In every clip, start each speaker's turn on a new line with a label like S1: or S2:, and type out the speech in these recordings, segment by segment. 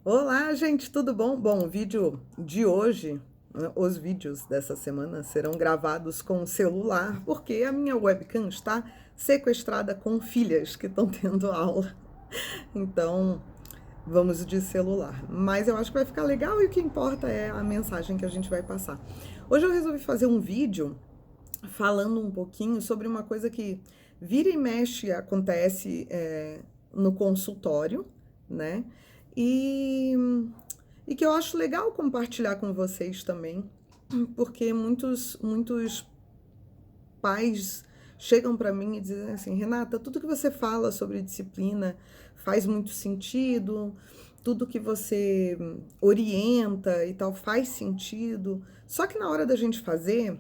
S1: Olá, gente, tudo bom? Bom, o vídeo de hoje, os vídeos dessa semana serão gravados com o celular, porque a minha webcam está sequestrada com filhas que estão tendo aula. Então, vamos de celular. Mas eu acho que vai ficar legal e o que importa é a mensagem que a gente vai passar. Hoje eu resolvi fazer um vídeo falando um pouquinho sobre uma coisa que vira e mexe acontece no consultório, né? E, e que eu acho legal compartilhar com vocês também, porque muitos pais chegam para mim e dizem assim: Renata, tudo que você fala sobre disciplina faz muito sentido, tudo que você orienta e tal faz sentido, só que na hora da gente fazer,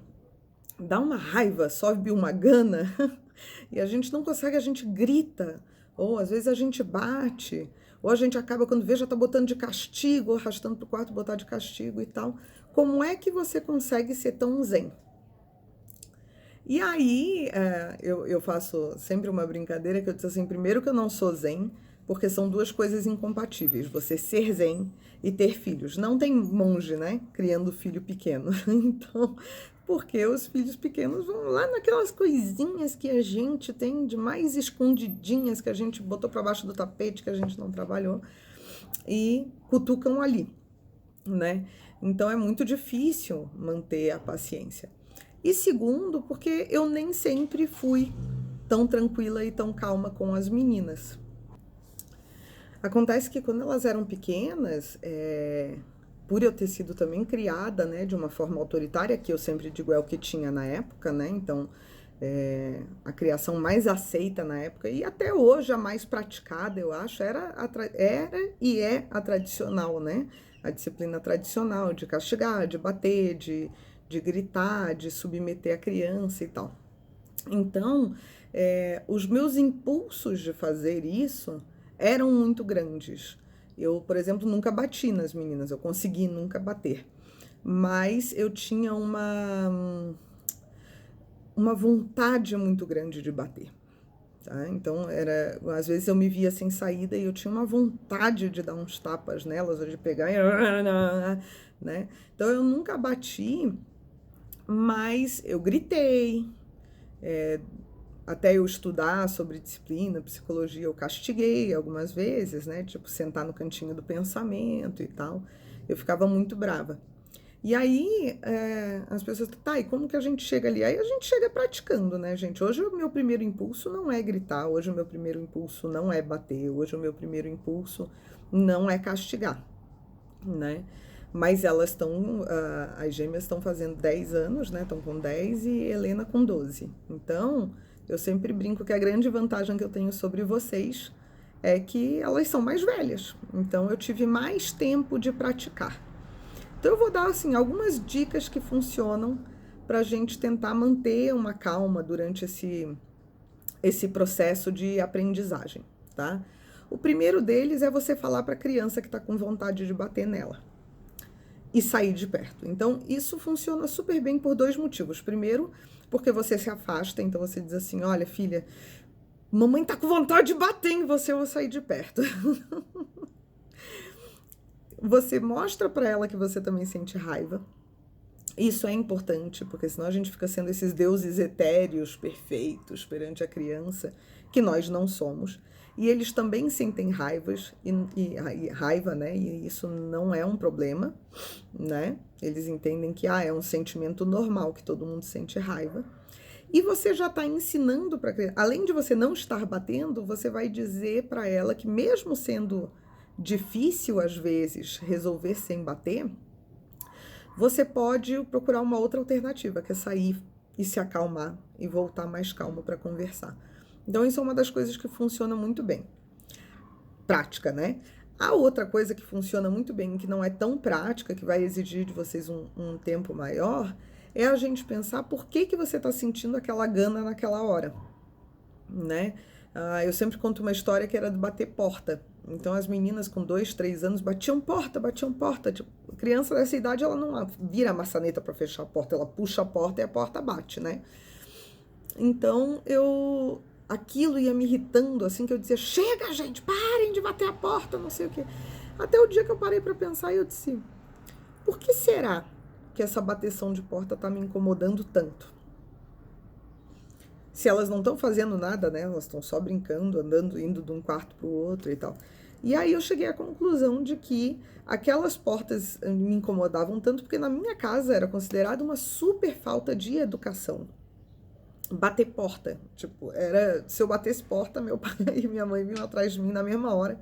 S1: dá uma raiva, sobe uma gana e a gente não consegue, a gente grita, ou às vezes a gente bate, ou a gente acaba quando vê já tá botando de castigo, ou arrastando pro quarto botar de castigo e tal. Como é que você consegue ser tão zen? E aí, eu faço sempre uma brincadeira que eu disse assim, primeiro que eu não sou zen, porque são duas coisas incompatíveis, você ser zen e ter filhos. Não tem monge, né, criando filho pequeno. Então, porque os filhos pequenos vão lá naquelas coisinhas que a gente tem de mais escondidinhas, que a gente botou para baixo do tapete, que a gente não trabalhou, e cutucam ali, né? Então é muito difícil manter a paciência. E segundo, porque eu nem sempre fui tão tranquila e tão calma com as meninas. Acontece que quando elas eram pequenas, por eu ter sido também criada, né, de uma forma autoritária, que eu sempre digo é o que tinha na época, né? Então, a criação mais aceita na época e até hoje a mais praticada, eu acho, era e é a tradicional, né? A disciplina tradicional de castigar, de bater, de gritar, de submeter a criança e tal. Então, os meus impulsos de fazer isso eram muito grandes. Eu, por exemplo, nunca bati nas meninas, eu consegui nunca bater. Mas eu tinha uma vontade muito grande de bater. Tá? Então, às vezes eu me via sem saída e eu tinha uma vontade de dar uns tapas nelas, ou de pegar e... né? Então, eu nunca bati, mas eu gritei, até eu estudar sobre disciplina, psicologia, eu castiguei algumas vezes, né? Tipo, sentar no cantinho do pensamento e tal. Eu ficava muito brava. E aí, as pessoas, tá, e como que a gente chega ali? Aí a gente chega praticando, né, gente? Hoje o meu primeiro impulso não é gritar, hoje o meu primeiro impulso não é bater, hoje o meu primeiro impulso não é castigar, né? Mas elas estão, as gêmeas estão fazendo 10 anos, né? Estão com 10 e Helena com 12. Então, eu sempre brinco que a grande vantagem que eu tenho sobre vocês é que elas são mais velhas. Então, eu tive mais tempo de praticar. Então, eu vou dar, assim, algumas dicas que funcionam para a gente tentar manter uma calma durante esse processo de aprendizagem, tá? O primeiro deles é você falar para a criança que está com vontade de bater nela e sair de perto. Então, isso funciona super bem por dois motivos. Primeiro, porque você se afasta, então você diz assim: olha, filha, mamãe tá com vontade de bater em você, eu vou sair de perto. Você mostra para ela que você também sente raiva. Isso é importante, porque senão a gente fica sendo esses deuses etéreos perfeitos perante a criança, que nós não somos. E eles também sentem raivas e raiva, né? E isso não é um problema, né? Eles entendem que é um sentimento normal, que todo mundo sente raiva. E você já está ensinando para criança, além de você não estar batendo, você vai dizer para ela que mesmo sendo difícil às vezes resolver sem bater, você pode procurar uma outra alternativa, que é sair e se acalmar e voltar mais calmo para conversar. Então, isso é uma das coisas que funciona muito bem. Prática, né? A outra coisa que funciona muito bem, que não é tão prática, que vai exigir de vocês um tempo maior, é a gente pensar por que você está sentindo aquela gana naquela hora, né? Eu sempre conto uma história que era de bater porta. Então as meninas com 2, 3 anos batiam porta, batiam porta. Tipo, criança dessa idade, ela não vira a maçaneta para fechar a porta, ela puxa a porta e a porta bate, né? Então aquilo ia me irritando, assim, que eu dizia: chega, gente, parem de bater a porta, não sei o quê. Até o dia que eu parei para pensar e eu disse, por que será que essa bateção de porta tá me incomodando tanto? Se elas não estão fazendo nada, né? Elas estão só brincando, andando, indo de um quarto para o outro e tal. E aí eu cheguei à conclusão de que aquelas portas me incomodavam tanto porque na minha casa era considerada uma super falta de educação. Bater porta, tipo, era, se eu batesse porta, meu pai e minha mãe vinham atrás de mim na mesma hora,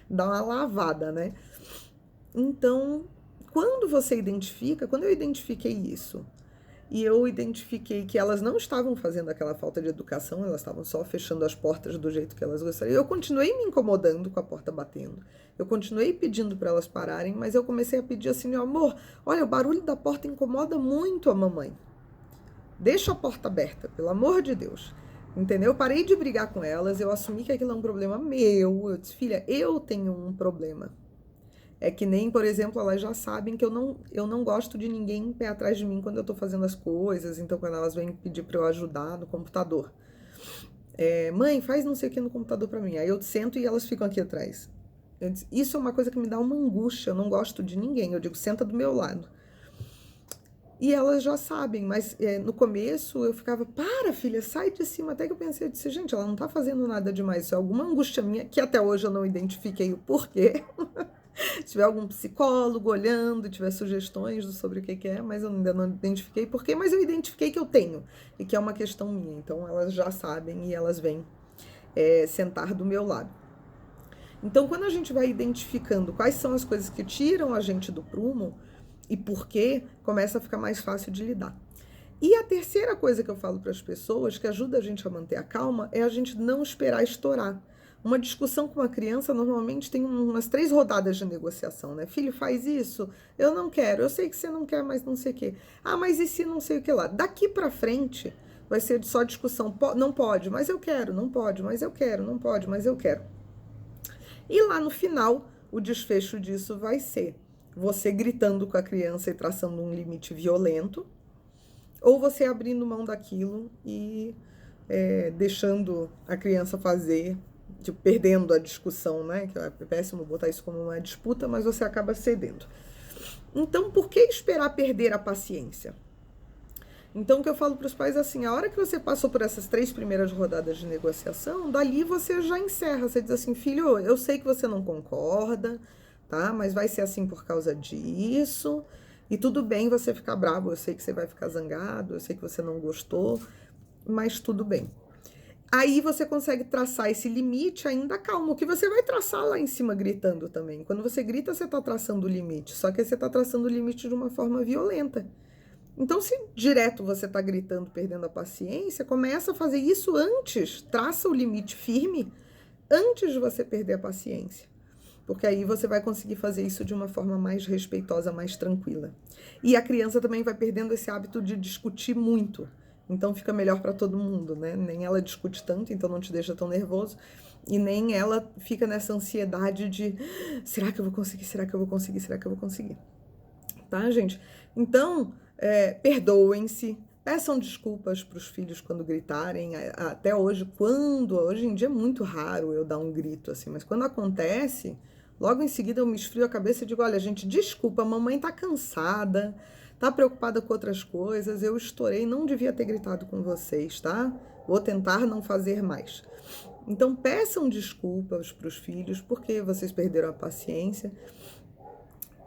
S1: dar uma lavada, né? Então, quando eu identifiquei isso, e eu identifiquei que elas não estavam fazendo aquela falta de educação, elas estavam só fechando as portas do jeito que elas gostariam. Eu continuei me incomodando com a porta batendo. Eu continuei pedindo para elas pararem, mas eu comecei a pedir assim, meu amor, olha, o barulho da porta incomoda muito a mamãe. Deixa a porta aberta, pelo amor de Deus. Entendeu? Eu parei de brigar com elas, eu assumi que aquilo é um problema meu. Eu disse, filha, eu tenho um problema. É que nem, por exemplo, elas já sabem que eu não gosto de ninguém em pé atrás de mim quando eu tô fazendo as coisas. Então, quando elas vêm pedir para eu ajudar no computador. Mãe, faz não sei o que no computador para mim. Aí eu sento e elas ficam aqui atrás. Isso é uma coisa que me dá uma angústia. Eu não gosto de ninguém. Eu digo, senta do meu lado. E elas já sabem, mas no começo eu ficava, para filha, sai de cima. Até que eu pensei, eu disse, gente, ela não tá fazendo nada demais. Isso é alguma angústia minha, que até hoje eu não identifiquei o porquê. Se tiver algum psicólogo olhando, tiver sugestões sobre o que é, mas eu ainda não identifiquei por quê, mas eu identifiquei que eu tenho e que é uma questão minha. Então elas já sabem e elas vêm sentar do meu lado. Então, quando a gente vai identificando quais são as coisas que tiram a gente do prumo e por quê, começa a ficar mais fácil de lidar. E a terceira coisa que eu falo para as pessoas, que ajuda a gente a manter a calma, é a gente não esperar estourar. Uma discussão com uma criança normalmente tem umas 3 rodadas de negociação, né? Filho, faz isso? Eu não quero. Eu sei que você não quer, mas não sei o quê. Ah, mas e se não sei o que lá? Daqui para frente vai ser só discussão. Não pode, mas eu quero. Não pode, mas eu quero. Não pode, mas eu quero. E lá no final, o desfecho disso vai ser você gritando com a criança e traçando um limite violento, ou você abrindo mão daquilo e deixando a criança fazer, tipo, perdendo a discussão, né? Que é péssimo botar isso como uma disputa, mas você acaba cedendo. Então, por que esperar perder a paciência? Então, o que eu falo para os pais é assim, a hora que você passou por essas 3 primeiras rodadas de negociação, dali você já encerra. Você diz assim, filho, eu sei que você não concorda, tá? Mas vai ser assim por causa disso. E tudo bem você ficar bravo, eu sei que você vai ficar zangado, eu sei que você não gostou, mas tudo bem. Aí você consegue traçar esse limite ainda calmo, que você vai traçar lá em cima gritando também. Quando você grita, você está traçando o limite, só que você está traçando o limite de uma forma violenta. Então, se direto você está gritando, perdendo a paciência, começa a fazer isso antes, traça o limite firme antes de você perder a paciência. Porque aí você vai conseguir fazer isso de uma forma mais respeitosa, mais tranquila. E a criança também vai perdendo esse hábito de discutir muito. Então fica melhor para todo mundo, né? Nem ela discute tanto, então não te deixa tão nervoso. E nem ela fica nessa ansiedade de será que eu vou conseguir? Será que eu vou conseguir? Será que eu vou conseguir? Tá, gente? Então, perdoem-se. Peçam desculpas para os filhos quando gritarem. Até hoje, hoje em dia é muito raro eu dar um grito assim, mas quando acontece, logo em seguida eu me esfrio a cabeça e digo, olha, gente, desculpa, a mamãe tá cansada, tá preocupada com outras coisas, eu estourei, não devia ter gritado com vocês, tá? Vou tentar não fazer mais. Então, peçam desculpas para os filhos, porque vocês perderam a paciência.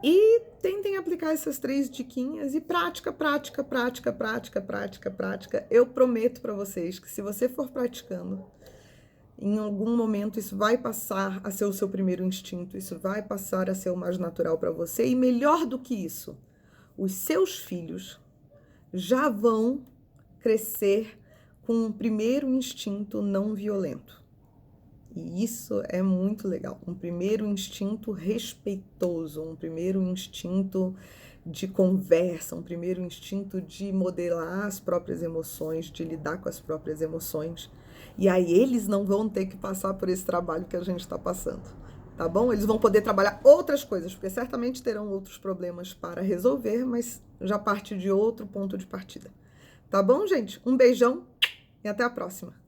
S1: E tentem aplicar essas 3 diquinhas e prática, prática, prática, prática, prática, prática. Eu prometo para vocês que se você for praticando, em algum momento isso vai passar a ser o seu primeiro instinto, isso vai passar a ser o mais natural para você. E melhor do que isso, os seus filhos já vão crescer com um primeiro instinto não violento. E isso é muito legal. Um primeiro instinto respeitoso, um primeiro instinto de conversa, um primeiro instinto de modelar as próprias emoções, de lidar com as próprias emoções. E aí eles não vão ter que passar por esse trabalho que a gente está passando, tá bom? Eles vão poder trabalhar outras coisas, porque certamente terão outros problemas para resolver, mas já parte de outro ponto de partida. Tá bom, gente? Um beijão e até a próxima.